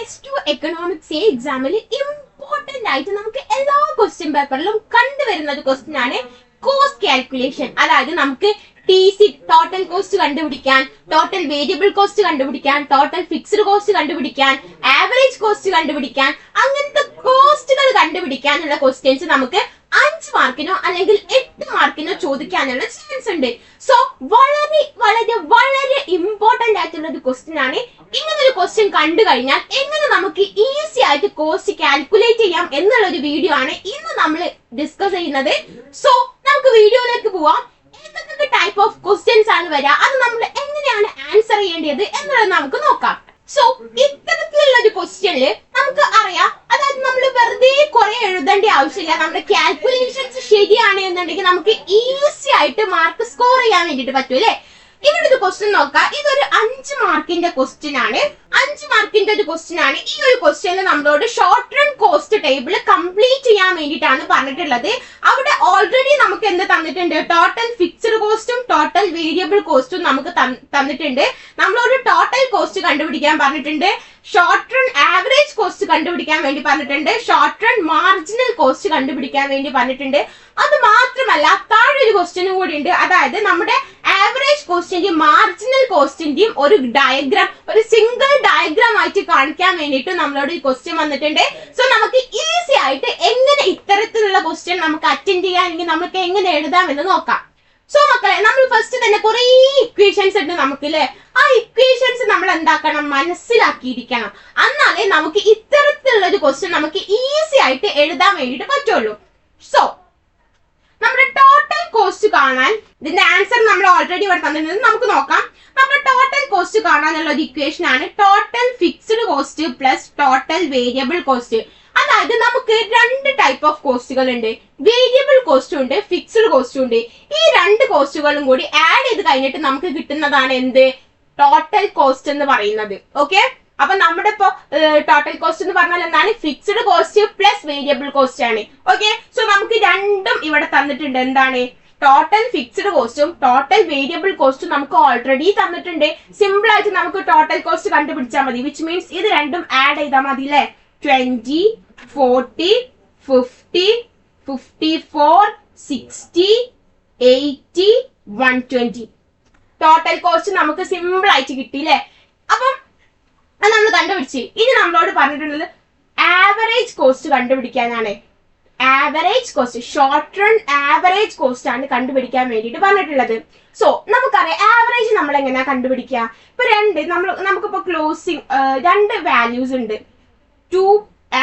Plus 2 economics എക്സാമിൽ important ആയിട്ട് നമുക്ക് എല്ലാ ക്വസ്റ്റ്യൻ പേപ്പറിലും കണ്ടുവരുന്ന ഒരു ക്വസ്റ്റ്യൻ ആണ് കോസ്റ്റ് കാൽക്കുലേഷൻ. അതായത് നമുക്ക് TC ടോട്ടൽ കോസ്റ്റ് കണ്ടുപിടിക്കാൻ, ടോട്ടൽ വേരിയബിൾ കോസ്റ്റ് കണ്ടുപിടിക്കാൻ, ടോട്ടൽ ഫിക്സ്ഡ് കോസ്റ്റ് കണ്ടുപിടിക്കാൻ, ആവറേജ് കോസ്റ്റ് കണ്ടുപിടിക്കാൻ, അങ്ങനത്തെ കോസ്റ്റുകൾ കണ്ടുപിടിക്കാനുള്ള ക്വസ്റ്റ്യൻസ് നമുക്ക് 5 മാർക്കിനോ അല്ലെങ്കിൽ 8 മാർക്കിനോ ചോദിക്കാനുള്ള ചാൻസ് ഉണ്ട്. സോ വളരെ വളരെ വളരെ ഇമ്പോർട്ടന്റ് ആയിട്ടുള്ള ഒരു ക്വസ്റ്റ്യൻ ആണ്. ഇങ്ങനെ ഒരു ക്വസ്റ്റ്യൻ കണ്ടു കഴിഞ്ഞാൽ എങ്ങനെ നമുക്ക് ഈസി ആയിട്ട് കോസ്റ്റ് കാൽക്കുലേറ്റ് ചെയ്യാം എന്നുള്ള ഒരു വീഡിയോ ആണ് ഇന്ന് നമ്മൾ ഡിസ്കസ് ചെയ്യുന്നത്. സോ നമുക്ക് വീഡിയോയിലേക്ക് പോവാം. ഏതൊക്കെ ടൈപ്പ് ഓഫ് ക്വസ്റ്റ്യൻസ് ആണ് വരിക, അത് നമ്മൾ എങ്ങനെയാണ് ആൻസർ ചെയ്യേണ്ടത് എന്നുള്ളത് നമുക്ക് നോക്കാം. സോ ഇത്തരത്തിലുള്ള ഒരു ക്വസ്റ്റ്യനിൽ നമുക്ക് അറിയാം, അതായത് നമ്മൾ വെറുതെ കുറെ എഴുതേണ്ട ആവശ്യമില്ല. നമ്മുടെ കാൽക്കുലേഷൻസ് ശരിയാണ് എന്നുണ്ടെങ്കിൽ നമുക്ക് ഈസി ആയിട്ട് മാർക്ക് സ്കോർ ചെയ്യാൻ വേണ്ടിട്ട് പറ്റും അല്ലെ. ഇവിടെ ഒരു ക്വസ്റ്റ്യൻ നോക്കാം. ഇതൊരു 5 മാർക്കിന്റെ ക്വസ്റ്റ്യൻ ആണ്. 5 മാർക്കിന്റെ ഒരു ക്വസ്റ്റ്യൻ ആണ്. ഈ ഒരു ക്വസ്റ്റ്യനിൽ നമ്മളോട് short run cost table complete ചെയ്യാൻ വേണ്ടിയിട്ടാണ് പറഞ്ഞിട്ടുള്ളത്. അവിടെ ഓൾറെഡി നമുക്ക് എന്ത് തന്നിട്ടുണ്ട്? ടോട്ടൽ ഫിക്സ്ഡ് കോസ്റ്റും ടോട്ടൽ വേരിയബിൾ കോസ്റ്റും നമുക്ക് തന്നിട്ടുണ്ട്. നമ്മളോട് ടോട്ടൽ കോസ്റ്റ് കണ്ടുപിടിക്കാൻ പറഞ്ഞിട്ടുണ്ട്, ഷോർട്ട് റൺ ആവറേജ് കോസ്റ്റ് കണ്ടുപിടിക്കാൻ വേണ്ടി പറഞ്ഞിട്ടുണ്ട്, ഷോർട്ട് റൺ മാർജിനൽ കോസ്റ്റ് കണ്ടുപിടിക്കാൻ വേണ്ടി പറഞ്ഞിട്ടുണ്ട്. അത് മാത്രമല്ല താഴെ ഒരു ക്വസ്റ്റ്യനും കൂടി ഉണ്ട്. അതായത് നമ്മുടെ ആവറേജ് കോസ്റ്റിന്റെയും മാർജിനൽ കോസ്റ്റിന്റെയും ഒരു ഡയഗ്രാം, ഒരു സിംഗിൾ ഡയഗ്രാം ആയിട്ട് കാണിക്കാൻ വേണ്ടിയിട്ട് നമ്മളോട് ഈ ക്വസ്റ്റ്യൻ വന്നിട്ടുണ്ട്. സോ നമുക്ക് ഈസി ആയിട്ട് എങ്ങനെ ഇത്തരത്തിലുള്ള ക്വസ്റ്റ്യൻ നമുക്ക് അറ്റൻഡ് ചെയ്യാമെങ്കിൽ നമുക്ക് എങ്ങനെ എഴുതാം എന്ന് നോക്കാം. സോ മക്കളെ, നമ്മൾ ഫസ്റ്റ് തന്നെ കുറെ ഇക്വേഷൻസ് ഉണ്ട് നമുക്ക് അല്ലെ. ആ ഇക്വേഷൻസ് നമ്മൾ എന്താക്കണം? മനസ്സിലാക്കിയിരിക്കണം. എന്നാലേ നമുക്ക് ഇത്തരത്തിലുള്ള ഒരു ക്വസ്റ്റ്യൻ നമുക്ക് ഈസി ആയിട്ട് എഴുതാൻ വേണ്ടിയിട്ട് പറ്റുള്ളൂ. സോ നമ്മുടെ ടോട്ടൽ കോസ്റ്റ് കാണാൻ, ഇതിന്റെ ആൻസർ നമ്മൾ ഓൾറെഡി ഇവിടെ തന്നിട്ടുണ്ട്, നമുക്ക് നോക്കാം. നമ്മുടെ ടോട്ടൽ കോസ്റ്റ് കാണാനുള്ള ഒരു ഇക്വേഷൻ ആണ് total fixed cost plus total variable cost. അതായത് നമുക്ക് 2 ടൈപ്പ് ഓഫ് കോസ്റ്റുകൾ ഉണ്ട്. വേരിയബിൾ കോസ്റ്റും ഉണ്ട്, ഫിക്സ്ഡ് കോസ്റ്റും ഉണ്ട്. ഈ 2 കോസ്റ്റുകളും കൂടി ആഡ് ചെയ്ത് കഴിഞ്ഞിട്ട് നമുക്ക് കിട്ടുന്നതാണ് എന്ത്? ടോട്ടൽ കോസ്റ്റ് എന്ന് പറയുന്നത്. ഓക്കെ, അപ്പൊ നമ്മുടെ ഇപ്പൊ ടോട്ടൽ കോസ്റ്റ് എന്ന് പറഞ്ഞാൽ എന്താണ്? Fixed cost plus variable cost ആണ്. ഓക്കെ, സോ നമുക്ക് രണ്ടും ഇവിടെ തന്നിട്ടുണ്ട്. എന്താണ്? ടോട്ടൽ ഫിക്സ്ഡ് കോസ്റ്റും ടോട്ടൽ വേരിയബിൾ കോസ്റ്റും നമുക്ക് ഓൾറെഡി തന്നിട്ടുണ്ട്. സിമ്പിൾ ആയിട്ട് നമുക്ക് ടോട്ടൽ കോസ്റ്റ് കണ്ടുപിടിച്ചാൽ മതി. വിച്ച് മീൻസ് ഇത് രണ്ടും ആഡ് ചെയ്താൽ മതി അല്ലെ. 20, 40, 50, 54, 60, 80, 120 ടോട്ടൽ കോസ്റ്റ് നമുക്ക് സിമ്പിൾ ആയിട്ട് കിട്ടിയില്ലേ. അപ്പം അത് നമ്മൾ കണ്ടുപിടിച്ച്. ഇനി നമ്മളോട് പറഞ്ഞിട്ടുള്ളത് ആവറേജ് കോസ്റ്റ് കണ്ടുപിടിക്കാനാണ്. Average cost, short run average cost ആണ് കണ്ടുപിടിക്കാൻ വേണ്ടിയിട്ട് പറഞ്ഞിട്ടുള്ളത്. സോ നമുക്കറിയാം ആവറേജ് നമ്മൾ എങ്ങനെയാ കണ്ടുപിടിക്കുക. ഇപ്പൊ നമുക്കിപ്പോ ക്ലോസിംഗ് 2 വാല്യൂസ് ഉണ്ട്, 2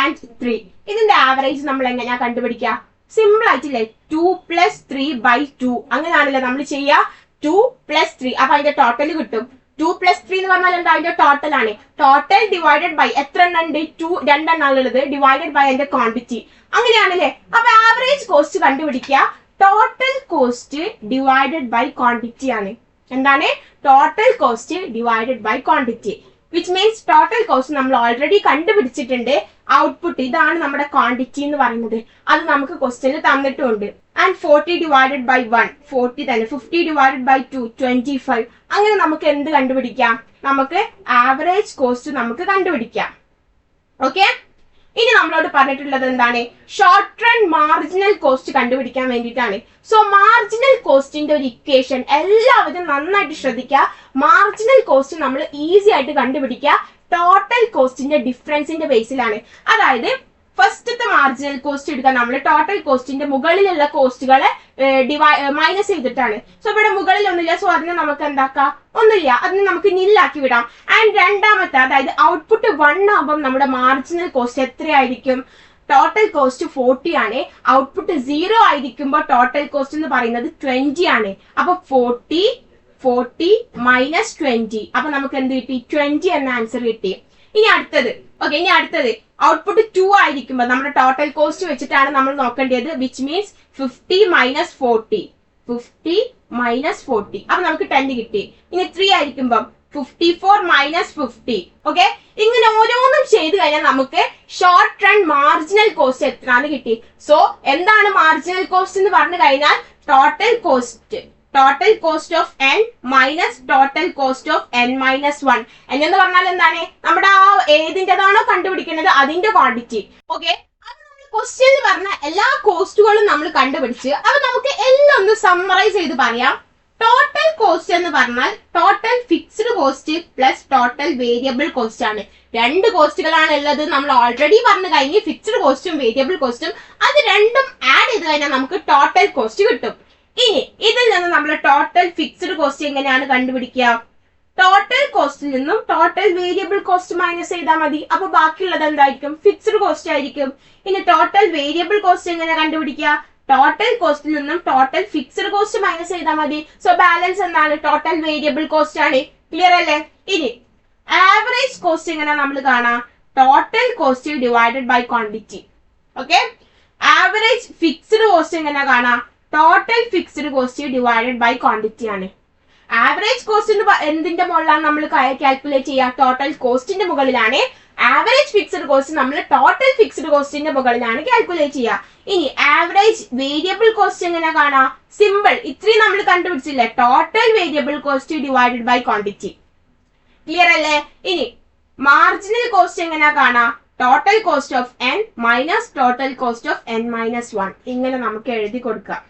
and 3. ഇതിന്റെ ആവറേജ് നമ്മൾ എങ്ങനെയാ കണ്ടുപിടിക്കുക? സിമ്പിൾ ആയിട്ടില്ലേ, 2 + 3/2 അങ്ങനെയാണല്ലോ നമ്മൾ ചെയ്യുക. 2 + 3, അപ്പൊ അതിന്റെ ടോട്ടൽ കിട്ടും. 2 + 3 എന്ന് പറഞ്ഞാൽ എന്താ? അതിന്റെ ടോട്ടൽ ആണ്. ടോട്ടൽ ഡിവൈഡഡ് ബൈ എത്ര എണ്ണം ഉണ്ട്? 2 എണ്ണാണുള്ളത്, ഡിവൈഡഡ് ബൈ അതിന്റെ ക്വാണ്ടിറ്റി. അങ്ങനെയാണല്ലേ. അപ്പൊ ആവറേജ് കോസ്റ്റ് കണ്ടുപിടിക്കുക total cost divided by quantity ആണ്. എന്താണ്? Total cost divided by quantity. Which means total cost നമ്മൾ ഓൾറെഡി കണ്ടുപിടിച്ചിട്ടുണ്ട്. ഔട്ട്പുട്ട് ഇതാണ് നമ്മുടെ ക്വാണ്ടിറ്റി എന്ന് പറയുന്നത്. അത് നമുക്ക് ക്വസ്റ്റ്യനിൽ തന്നിട്ടുണ്ട്. ആൻഡ് 40 ഡിവൈഡഡ് ബൈ 1 40 തന്നെ, 50 ഡിവൈഡഡ് ബൈ 2 25. അങ്ങനെ നമുക്ക് എന്ത് കണ്ടുപിടിക്കാം? നമുക്ക് ആവറേജ് കോസ്റ്റ് നമുക്ക് കണ്ടുപിടിക്കാം. ഓക്കെ, ഇനി നമ്മളോട് പറഞ്ഞിട്ടുള്ളത് എന്താണ്? ഷോർട്ട് റൺ മാർജിനൽ കോസ്റ്റ് കണ്ടുപിടിക്കാൻ വേണ്ടിയിട്ടാണ്. സോ മാർജിനൽ കോസ്റ്റിന്റെ ഒരു ഇക്വേഷൻ എല്ലാവരും നന്നായിട്ട് ശ്രദ്ധിക്കുക. മാർജിനൽ കോസ്റ്റ് നമ്മൾ ഈസി ആയിട്ട് കണ്ടുപിടിക്കുക ടോട്ടൽ കോസ്റ്റിന്റെ ഡിഫറൻസിന്റെ ബേസിലാണ്. അതായത് ഫസ്റ്റത്തെ മാർജിനൽ കോസ്റ്റ് എടുക്കാൻ നമ്മൾ ടോട്ടൽ കോസ്റ്റിന്റെ മുകളിലുള്ള കോസ്റ്റുകളെ മൈനസ് ചെയ്തിട്ടാണ്. സോ ഇവിടെ മുകളിൽ ഒന്നുമില്ല, സോ അതിനെ നമുക്ക് എന്താക്കാം? ഒന്നുമില്ല, അതിനെ നമുക്ക് നില്ലാക്കി വിടാം. ആൻഡ് രണ്ടാമത്തെ, അതായത് ഔട്ട്പുട്ട് 1 ആകുമ്പോൾ നമ്മുടെ മാർജിനൽ കോസ്റ്റ് എത്രയായിരിക്കും? ടോട്ടൽ കോസ്റ്റ് 40 ആണ്. ഔട്ട്പുട്ട് 0 ആയിരിക്കുമ്പോൾ ടോട്ടൽ കോസ്റ്റ് എന്ന് പറയുന്നത് 20 ആണ്. അപ്പൊ 40 മൈനസ് 20, അപ്പൊ നമുക്ക് എന്ത് കിട്ടി? 20 എന്ന ആൻസർ കിട്ടി. ഇനി അടുത്തത് ഔട്ട്പുട്ട് 2 ആയിരിക്കുമ്പോൾ നമ്മുടെ ടോട്ടൽ കോസ്റ്റ് വെച്ചിട്ടാണ് നമ്മൾ നോക്കേണ്ടത്. വിച്ച് മീൻസ് 50 മൈനസ് 40, 50 മൈനസ് 40, അപ്പൊ നമുക്ക് 10 കിട്ടി. ഇനി 3 ആയിരിക്കുമ്പോൾ 54 മൈനസ് 50. ഓക്കെ, ഇങ്ങനെ ഓരോന്നും ചെയ്ത് കഴിഞ്ഞാൽ നമുക്ക് ഷോർട്ട് റൺ മാർജിനൽ കോസ്റ്റ് എത്രയാണ് കിട്ടി. സോ എന്താണ് മാർജിനൽ കോസ്റ്റ് എന്ന് പറഞ്ഞു കഴിഞ്ഞാൽ total cost total cost of n minus total cost of n minus 1. n എന്ന് പറഞ്ഞാൽ എന്താണ്? നമ്മുടെ ആ ഏതിൻ്റെതാണോ കണ്ടുപിടിക്കുന്നത് അതിന്റെ ക്വാണ്ടിറ്റി. ഓക്കെ, അത് നമ്മൾ ക്വസ്റ്റ്യനിൽ പറഞ്ഞ എല്ലാ കോസ്റ്റുകളും നമ്മൾ കണ്ടുപിടിച്ച് അപ്പൊ നമുക്ക് എല്ലാം ഒന്ന് സമ്മറൈസ് ചെയ്ത് പറയാം. ടോട്ടൽ കോസ്റ്റ് എന്ന് പറഞ്ഞാൽ total fixed cost plus total variable cost ആണ്. രണ്ട് കോസ്റ്റുകളാണ് ഉള്ളത്. നമ്മൾ ഓൾറെഡി പറഞ്ഞു കഴിഞ്ഞ് ഫിക്സ്ഡ് കോസ്റ്റും വേരിയബിൾ കോസ്റ്റും. അത് രണ്ടും ആഡ് ചെയ്ത് കഴിഞ്ഞാൽ നമുക്ക് ടോട്ടൽ കോസ്റ്റ് കിട്ടും. ഇനി ഇതിൽ നിന്ന് നമ്മൾ ടോട്ടൽ ഫിക്സ്ഡ് കോസ്റ്റ് എങ്ങനെയാണ് കണ്ടുപിടിക്കുക? ടോട്ടൽ കോസ്റ്റിൽ നിന്നും ടോട്ടൽ വേരിയബിൾ കോസ്റ്റ് മൈനസ് ചെയ്താൽ മതി. അപ്പൊ ബാക്കിയുള്ളത് എന്തായിരിക്കും? ഫിക്സ്ഡ് കോസ്റ്റ് ആയിരിക്കും. ഇനി ടോട്ടൽ വേരിയബിൾ കോസ്റ്റ് എങ്ങനെ കണ്ടുപിടിക്കുക? ടോട്ടൽ കോസ്റ്റിൽ നിന്നും ടോട്ടൽ ഫിക്സ്ഡ് കോസ്റ്റ് മൈനസ് ചെയ്താൽ മതി. സോ ബാലൻസ് എന്താണ്? ടോട്ടൽ വേരിയബിൾ കോസ്റ്റ് ആണ്. ക്ലിയർ അല്ലേ? ഇനി ആവറേജ് കോസ്റ്റ് എങ്ങനെ നമ്മൾ കാണാം? Total cost divided by quantity. Okay, average fixed cost എങ്ങനെ കാണാം? Total fixed cost divided by quantity ആണ്. ആവറേജ് കോസ്റ്റ് എന്തിന്റെ മുകളിലാണ് നമ്മൾ കാൽക്കുലേറ്റ് ചെയ്യുക? ടോട്ടൽ കോസ്റ്റിന്റെ മുകളിലാണ്. ആവറേജ് ഫിക്സ്ഡ് കോസ്റ്റ് നമ്മൾ ടോട്ടൽ ഫിക്സ്ഡ് കോസ്റ്റിന്റെ മുകളിലാണ് കാൽക്കുലേറ്റ് ചെയ്യുക. ഇനി ആവറേജ് വേരിയബിൾ കോസ്റ്റ് എങ്ങനെ കാണാം? സിമ്പിൾ, ഇത്രയും നമ്മൾ കണ്ടുപിടിച്ചില്ലേ? Total variable cost divided by quantity. Clear അല്ലേ? ഇനി മാർജിനൽ കോസ്റ്റ് എങ്ങനെ കാണാം? Total cost of n minus total cost of n minus 1. ഇങ്ങനെ നമുക്ക് എഴുതി കൊടുക്കാം.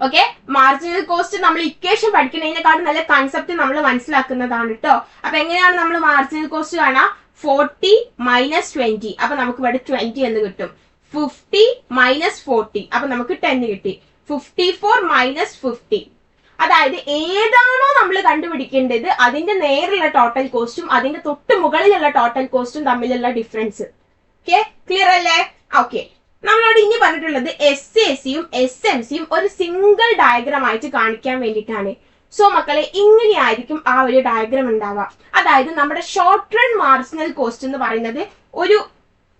ഓക്കെ, മാർജിനൽ കോസ്റ്റ് നമ്മൾ ഇക്വേഷൻ പഠിക്കുന്നതിനെക്കാളും നല്ല കൺസെപ്റ്റ് നമ്മൾ മനസ്സിലാക്കുന്നതാണ് കേട്ടോ. അപ്പൊ എങ്ങനെയാണ് നമ്മൾ മാർജിനൽ കോസ്റ്റ് കാണാം? 40 മൈനസ് 20. അപ്പൊ നമുക്ക് ഇവിടെ 20 എന്ന് കിട്ടും. 50 മൈനസ് 40. അപ്പൊ നമുക്ക് 10 കിട്ടി. 54 മൈനസ് 50. അതായത് ഏതാണോ നമ്മൾ കണ്ടുപിടിക്കേണ്ടത് അതിന്റെ നേരെയുള്ള ടോട്ടൽ കോസ്റ്റും അതിന്റെ തൊട്ട് മുകളിലുള്ള ടോട്ടൽ കോസ്റ്റും തമ്മിലുള്ള ഡിഫറൻസ്. ഓക്കെ, ക്ലിയർ അല്ലേ? ഓക്കെ, നമ്മളോട് ഇനി പറഞ്ഞിട്ടുള്ളത് SACയും SMCയും ഒരു സിംഗിൾ ഡയഗ്രാം ആയിട്ട് കാണിക്കാൻ വേണ്ടിയിട്ടാണ്. സോ മക്കളെ, ഇങ്ങനെയായിരിക്കും ആ ഒരു ഡയഗ്രാം ഉണ്ടാവുക. അതായത് നമ്മുടെ ഷോർട്ട് റൺ മാർജിനൽ കോസ്റ്റ് എന്ന് പറയുന്നത് ഒരു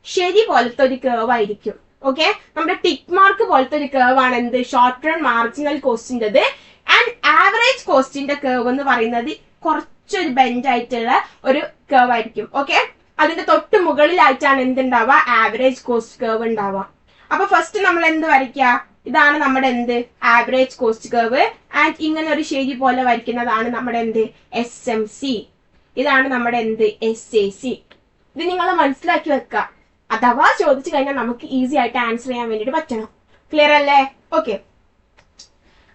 ശരി പോലത്തെ ഒരു കേർവ് ആയിരിക്കും. ഓക്കെ, നമ്മുടെ ടിക്ക് മാർക്ക് പോലത്തെ ഒരു കേർവ് ആണ് എന്ത്? ഷോർട്ട് റൺ മാർജിനൽ കോസ്റ്റിൻ്റെത്. ആൻഡ് ആവറേജ് കോസ്റ്റിന്റെ കേർവ് എന്ന് പറയുന്നത് കുറച്ചൊരു ബെൻഡ് ആയിട്ടുള്ള ഒരു കേർവ് ആയിരിക്കും. ഓക്കെ, അതിന്റെ തൊട്ട് മുകളിലായിട്ടാണ് എന്തുണ്ടാവുക? ആവറേജ് കോസ്റ്റ് കേർവ് ഉണ്ടാവുക. അപ്പൊ ഫസ്റ്റ് നമ്മൾ എന്ത് വരയ്ക്കുക? ഇതാണ് നമ്മുടെ എന്ത്? Average cost curve. ആൻഡ് ഇങ്ങനെ ഒരു ശരി പോലെ വരയ്ക്കുന്നതാണ് നമ്മുടെ എന്ത്? SMC. ഇതാണ് നമ്മുടെ എന്ത്? SAC. ഇത് നിങ്ങൾ മനസ്സിലാക്കി വെക്കുക. അഥവാ ചോദിച്ചു കഴിഞ്ഞാൽ നമുക്ക് ഈസി ആയിട്ട് ആൻസർ ചെയ്യാൻ വേണ്ടിട്ട് പറ്റണം. ക്ലിയർ അല്ലേ? ഓക്കെ,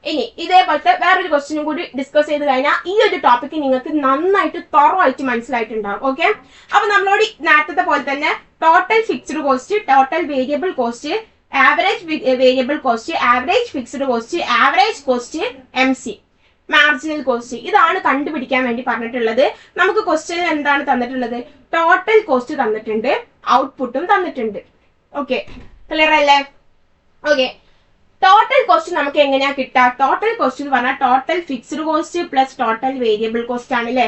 ഇനി ഇതേപോലത്തെ വേറൊരു ക്വസ്റ്റ്യനും കൂടി ഡിസ്കസ് ചെയ്ത് കഴിഞ്ഞാൽ ഈ ഒരു ടോപ്പിക്ക് നിങ്ങൾക്ക് നന്നായിട്ട് ആയിട്ട് മനസ്സിലായിട്ടുണ്ടാവും. ഓക്കെ, അപ്പൊ നമ്മളോട് നേരത്തെ പോലെ തന്നെ total fixed cost, total variable cost, average variable cost, average fixed cost, average cost, MC, marginal cost, ഇതാണ് കണ്ടുപിടിക്കാൻ വേണ്ടി പറഞ്ഞിട്ടുള്ളത്. നമുക്ക് ക്വസ്റ്റ്യൻ എന്താണ് തന്നിട്ടുള്ളത്? ടോട്ടൽ കോസ്റ്റ് തന്നിട്ടുണ്ട്, ഔട്ട്പുട്ടും തന്നിട്ടുണ്ട്. ഓക്കെ, ക്ലിയർ അല്ലേ? ഓക്കെ, ടോട്ടൽ കോസ്റ്റ് നമുക്ക് എങ്ങനെയാ കിട്ടുക? ടോട്ടൽ കോസ്റ്റ് എന്ന് പറഞ്ഞാൽ total fixed cost plus total variable cost ആണ് അല്ലേ?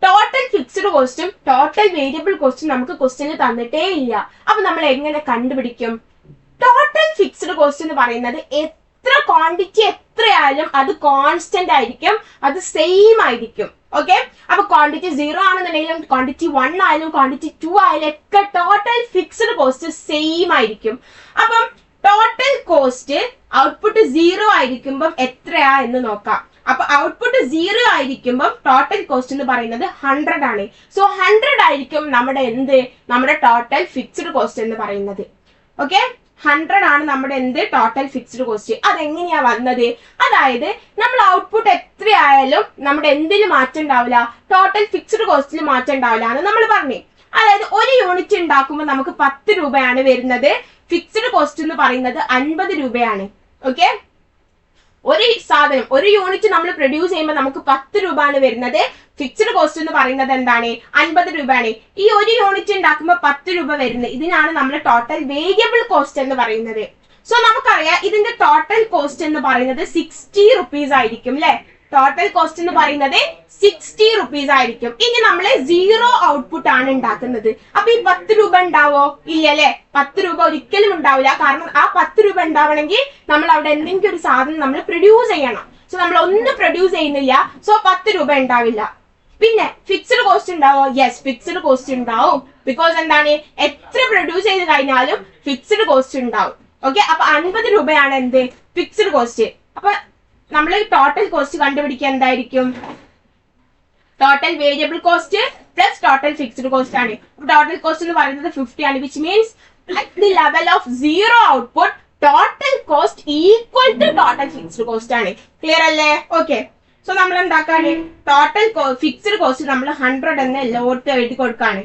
ടോട്ടൽ ഫിക്സ്ഡ് കോസ്റ്റും ടോട്ടൽ വേരിയബിൾ കോസ്റ്റും നമുക്ക് ക്വസ്റ്റ്യന് തന്നിട്ടേ ഇല്ല. അപ്പൊ നമ്മൾ എങ്ങനെ കണ്ടുപിടിക്കും? ടോട്ടൽ ഫിക്സ്ഡ് കോസ്റ്റ് എന്ന് പറയുന്നത് എത്ര ക്വാണ്ടിറ്റി എത്രയായാലും അത് കോൺസ്റ്റന്റ് ആയിരിക്കും, അത് സെയിം ആയിരിക്കും. ഓക്കെ, അപ്പൊ ക്വാണ്ടിറ്റി 0 ആണെന്നുണ്ടെങ്കിലും ക്വാണ്ടിറ്റി 1 ആയാലും ക്വാണ്ടിറ്റി 2 ആയാലും ഒക്കെ ടോട്ടൽ ഫിക്സ്ഡ് കോസ്റ്റ് സെയിം ആയിരിക്കും. അപ്പം ടോട്ടൽ കോസ്റ്റ് ഔട്ട്പുട്ട് 0 ആയിരിക്കുമ്പോൾ എത്രയാ എന്ന് നോക്കാം. അപ്പൊ ഔട്ട്പുട്ട് 0 ആയിരിക്കുമ്പോൾ ടോട്ടൽ കോസ്റ്റ് എന്ന് പറയുന്നത് 100 ആണ്. സോ 100 ആയിരിക്കും നമ്മുടെ എന്ത്? നമ്മുടെ ടോട്ടൽ ഫിക്സ്ഡ് കോസ്റ്റ് എന്ന് പറയുന്നത്. ഓക്കെ, 100 ആണ് നമ്മുടെ എന്ത്? Total fixed cost. അതെങ്ങനെയാ വന്നത്? അതായത് നമ്മൾ ഔട്ട്പുട്ട് എത്രയായാലും നമ്മുടെ എന്തിന് മാറ്റം ഉണ്ടാവില്ല? ടോട്ടൽ ഫിക്സ്ഡ് കോസ്റ്റിൽ മാറ്റം ഉണ്ടാവില്ല എന്ന് നമ്മൾ പറഞ്ഞു. അതായത് ഒരു യൂണിറ്റ് ഉണ്ടാക്കുമ്പോൾ നമുക്ക് 10 രൂപയാണ് വരുന്നത്. ഫിക്സ്ഡ് കോസ്റ്റ് എന്ന് പറയുന്നത് 50 രൂപയാണ്. ഓക്കെ, ഒരു സാധനം ഒരു യൂണിറ്റ് നമ്മൾ പ്രൊഡ്യൂസ് ചെയ്യുമ്പോൾ നമുക്ക് 10 രൂപ ആണ് വരുന്നത്. ഫിക്സ്ഡ് കോസ്റ്റ് എന്ന് പറയുന്നത് എന്താണ്? 50 രൂപയാണ്. ഈ ഒരു യൂണിറ്റ് ഉണ്ടാക്കുമ്പോൾ 10 രൂപ വരുന്നത്. ഇതിനാണ് നമ്മൾ ടോട്ടൽ വേരിയബിൾ കോസ്റ്റ് എന്ന് പറയുന്നത്. സോ നമുക്കറിയാം ഇതിന്റെ ടോട്ടൽ കോസ്റ്റ് എന്ന് പറയുന്നത് 60 റുപ്പീസ് ആയിരിക്കും അല്ലെ? ടോട്ടൽ കോസ്റ്റ് എന്ന് പറയുന്നത് 60 റുപ്പീസ് ആയിരിക്കും. ഇനി നമ്മൾ 0 ഔട്ട്പുട്ട് ആണ് ഉണ്ടാക്കുന്നത്. അപ്പൊ ഈ 10 രൂപ ഉണ്ടാവോ? ഇല്ല അല്ലെ? 10 രൂപ ഒരിക്കലും ഉണ്ടാവില്ല. കാരണം ആ 10 രൂപ ഉണ്ടാവണമെങ്കിൽ നമ്മൾ അവിടെ എന്തെങ്കിലും ഒരു സാധനം നമ്മൾ പ്രൊഡ്യൂസ് ചെയ്യണം. സോ നമ്മൾ ഒന്നും പ്രൊഡ്യൂസ് ചെയ്യുന്നില്ല. സോ 10 രൂപ ഉണ്ടാവില്ല. പിന്നെ ഫിക്സ്ഡ് കോസ്റ്റ് ഉണ്ടാവോ? യെസ്, ഫിക്സ്ഡ് കോസ്റ്റ് ഉണ്ടാവും. ബിക്കോസ് എന്താണ്? എത്ര പ്രൊഡ്യൂസ് ചെയ്ത് കഴിഞ്ഞാലും ഫിക്സ്ഡ് കോസ്റ്റ് ഉണ്ടാവും. ഓക്കെ, അപ്പൊ 50 രൂപയാണ് എന്ത്? Fixed cost. അപ്പൊ നമ്മൾ ടോട്ടൽ കോസ്റ്റ് കണ്ടുപിടിക്കാൻ എന്തായിരിക്കും? Total variable cost plus total fixed cost ആണ്. ടോട്ടൽ കോസ്റ്റ് എന്ന് പറയുന്നത് 50 ആണ്. Which means at the level of zero output total cost equal to total fixed cost ആണ്. ക്ലിയർ അല്ലേ? ഓക്കെ. സോ നമ്മൾ എന്താക്കാണ്? ടോട്ടൽ ഫിക്സ്ഡ് കോസ്റ്റ് നമ്മൾ 100 എന്ന് എല്ലായിടത്തും എഴുതി കൊടുക്കാണ്.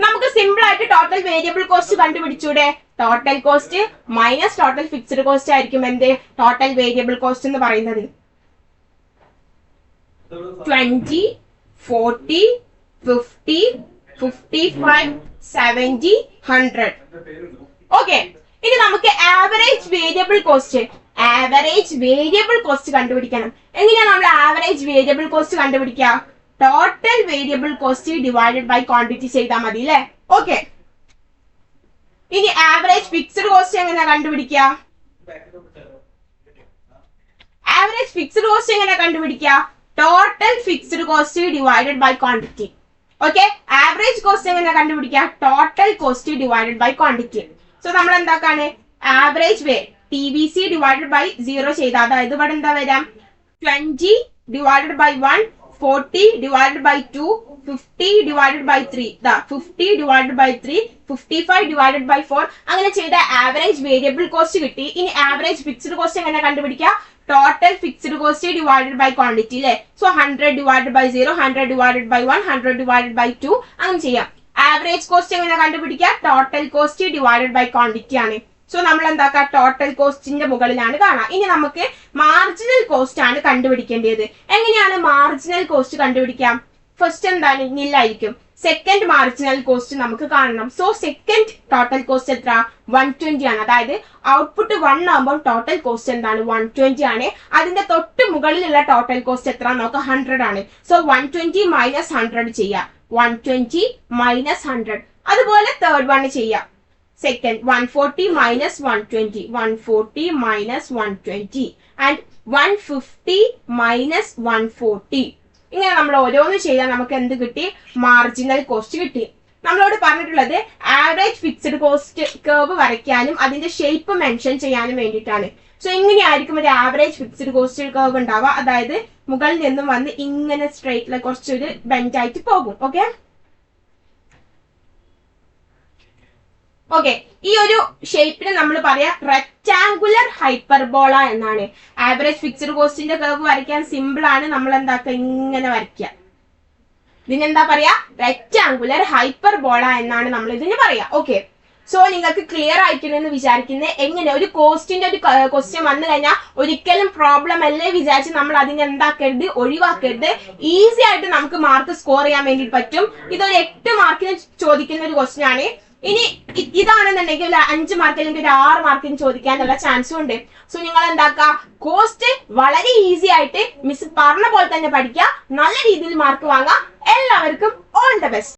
നമുക്ക് സിമ്പിൾ ആയിട്ട് ടോട്ടൽ വേരിയബിൾ കോസ്റ്റ് കണ്ടുപിടിച്ചൂടെ? Total cost minus total fixed cost ആയിരിക്കും എന്ത്? ടോട്ടൽ വേരിയബിൾ കോസ്റ്റ് എന്ന് പറയുന്നത്. 20, 40, 50, 55, 70, 100. ഓക്കെ. ഇനി നമുക്ക് ആവറേജ് വേരിയബിൾ കോസ്റ്റ് കണ്ടുപിടിക്കണം. എങ്ങനെയാണ് നമ്മൾ ആവറേജ് വേരിയബിൾ കോസ്റ്റ് കണ്ടുപിടിക്കുക? Total variable cost divided by quantity ചെയ്താൽ മതി അല്ലേ? ഓക്കെ. ഇനി ആവറേജ് ഫിക്സ്ഡ് കോസ്റ്റ് എങ്ങനെയാ കണ്ടുപിടിക്കുക? Total fixed cost divided by quantity. Okay. Average cost എങ്ങനെയാ കണ്ടുപിടിക്കുക? Total cost divided by quantity. So നമ്മൾ എന്താക്കാണ്? ആവറേജ് TVC ഡിവൈഡഡ് ബൈ 0 ചെയ്ത, അതായത് ഇവിടെ എന്താ വരാം? 20 divided by 1, 40 divided by 2, 50 divided by 3, 50 divided by 3, 55 divided by 4. അങ്ങനെ ചെയ്ത ആവറേജ് വേരിയബിൾ കോസ്റ്റ് കിട്ടി. ഇനി ആവറേജ് ഫിക്സ്ഡ് കോസ്റ്റ് എങ്ങനെ കണ്ടുപിടിക്കുക? Total fixed cost divided by quantity അല്ലേ? So 100 divided by 0, 100 divided by 1, 100 divided by 2 അങ്ങനെ ചെയ്യാം. ആവറേജ് കോസ്റ്റ് എങ്ങനെ കണ്ടുപിടിക്കുക? Total cost divided by quantity ആണ്. സോ നമ്മൾ എന്താക്കുക? ടോട്ടൽ കോസ്റ്റിന്റെ മുകളിലാണ് കാണാം. ഇനി നമുക്ക് മാർജിനൽ കോസ്റ്റ് ആണ് കണ്ടുപിടിക്കേണ്ടത്. എങ്ങനെയാണ് മാർജിനൽ കോസ്റ്റ് കണ്ടുപിടിക്കാം? ഫസ്റ്റ് എന്താണ്? നില്ലായിരിക്കും. സെക്കൻഡ് മാർജിനൽ കോസ്റ്റ് നമുക്ക് കാണണം. സോ സെക്കൻഡ് ടോട്ടൽ കോസ്റ്റ് എത്ര? 120 ആണ്. അതായത് ഔട്ട്പുട്ട് 1 ആകുമ്പോൾ ടോട്ടൽ കോസ്റ്റ് എന്താണ്? 120 ആണ്. അതിന്റെ തൊട്ട് മുകളിലുള്ള ടോട്ടൽ കോസ്റ്റ് എത്ര നോക്കാം? 100 ആണ്. സോ 120 മൈനസ് 100 ചെയ്യാം. 120 മൈനസ് 100. അതുപോലെ തേർഡ് വൺ ചെയ്യാം. Second 140 minus 120, 140 minus 120 and 150 minus 140. ഇങ്ങനെ നമ്മൾ ഓരോന്ന് ചെയ്താൽ നമുക്ക് എന്ത് കിട്ടി? മാർജിനൽ കോസ്റ്റ് കിട്ടി. നമ്മളോട് പറഞ്ഞിട്ടുള്ളത് ആവറേജ് ഫിക്സ്ഡ് കോസ്റ്റ് കർവ് വരയ്ക്കാനും അതിന്റെ ഷേപ്പ് മെൻഷൻ ചെയ്യാനും വേണ്ടിയിട്ടാണ്. സോ എങ്ങനെയായിരിക്കും ഒരു ആവറേജ് ഫിക്സ്ഡ് കോസ്റ്റ് കർവ് ഉണ്ടാവുക? അതായത് മുകളിൽ നിന്നും വന്ന് ഇങ്ങനെ സ്ട്രെയിറ്റിലെ കുറച്ചൊരു ബെൻഡ് ആയിട്ട് പോകും. ഓക്കെ. ഈ ഒരു ഷേപ്പിന് നമ്മൾ പറയാ റെക്ടാങ്കുലർ ഹൈപ്പർബോള എന്നാണ്. ആവറേജ് ഫിക്സ്ഡ് കോസ്റ്റിന്റെ കർവ് വരയ്ക്കാൻ സിമ്പിൾ ആണ്. നമ്മൾ എന്താക്കുക? ഇങ്ങനെ വരയ്ക്കുക. ഇതിനെന്താ പറയാ? റെക്ടാങ്കുലർ ഹൈപ്പർബോള എന്നാണ് നമ്മൾ ഇതിന് പറയാ. ഓക്കെ. സോ നിങ്ങൾക്ക് ക്ലിയർ ആയിട്ടുണ്ടെന്ന് വിചാരിക്കുന്നത്. എങ്ങനെ ഒരു കോസ്റ്റിന്റെ ഒരു ക്വസ്റ്റ്യൻ വന്നു കഴിഞ്ഞാൽ ഒരിക്കലും പ്രോബ്ലം അല്ലേ വിചാരിച്ച് നമ്മൾ അതിനെ എന്താക്കരുത്? ഒഴിവാക്കരുത്. ഈസി ആയിട്ട് നമുക്ക് മാർക്ക് സ്കോർ ചെയ്യാൻ വേണ്ടി പറ്റും. ഇതൊരു 8 മാർക്കിന് ചോദിക്കുന്ന ഒരു ക്വസ്റ്റ്യൻ ആണ്. ഇനി ഇതാണെന്നുണ്ടെങ്കിൽ 5 മാർക്ക് അല്ലെങ്കിൽ ഒരു 6 മാർക്കിന് ചോദിക്കാനുള്ള ചാൻസും ഉണ്ട്. സോ നിങ്ങൾ എന്താക്കുക? കോസ്റ്റ് വളരെ ഈസി ആയിട്ട് മിസ് പറഞ്ഞ പോലെ തന്നെ പഠിക്കുക. നല്ല രീതിയിൽ മാർക്ക് വാങ്ങുക. എല്ലാവർക്കും ഓൾ ദ ബെസ്റ്റ്.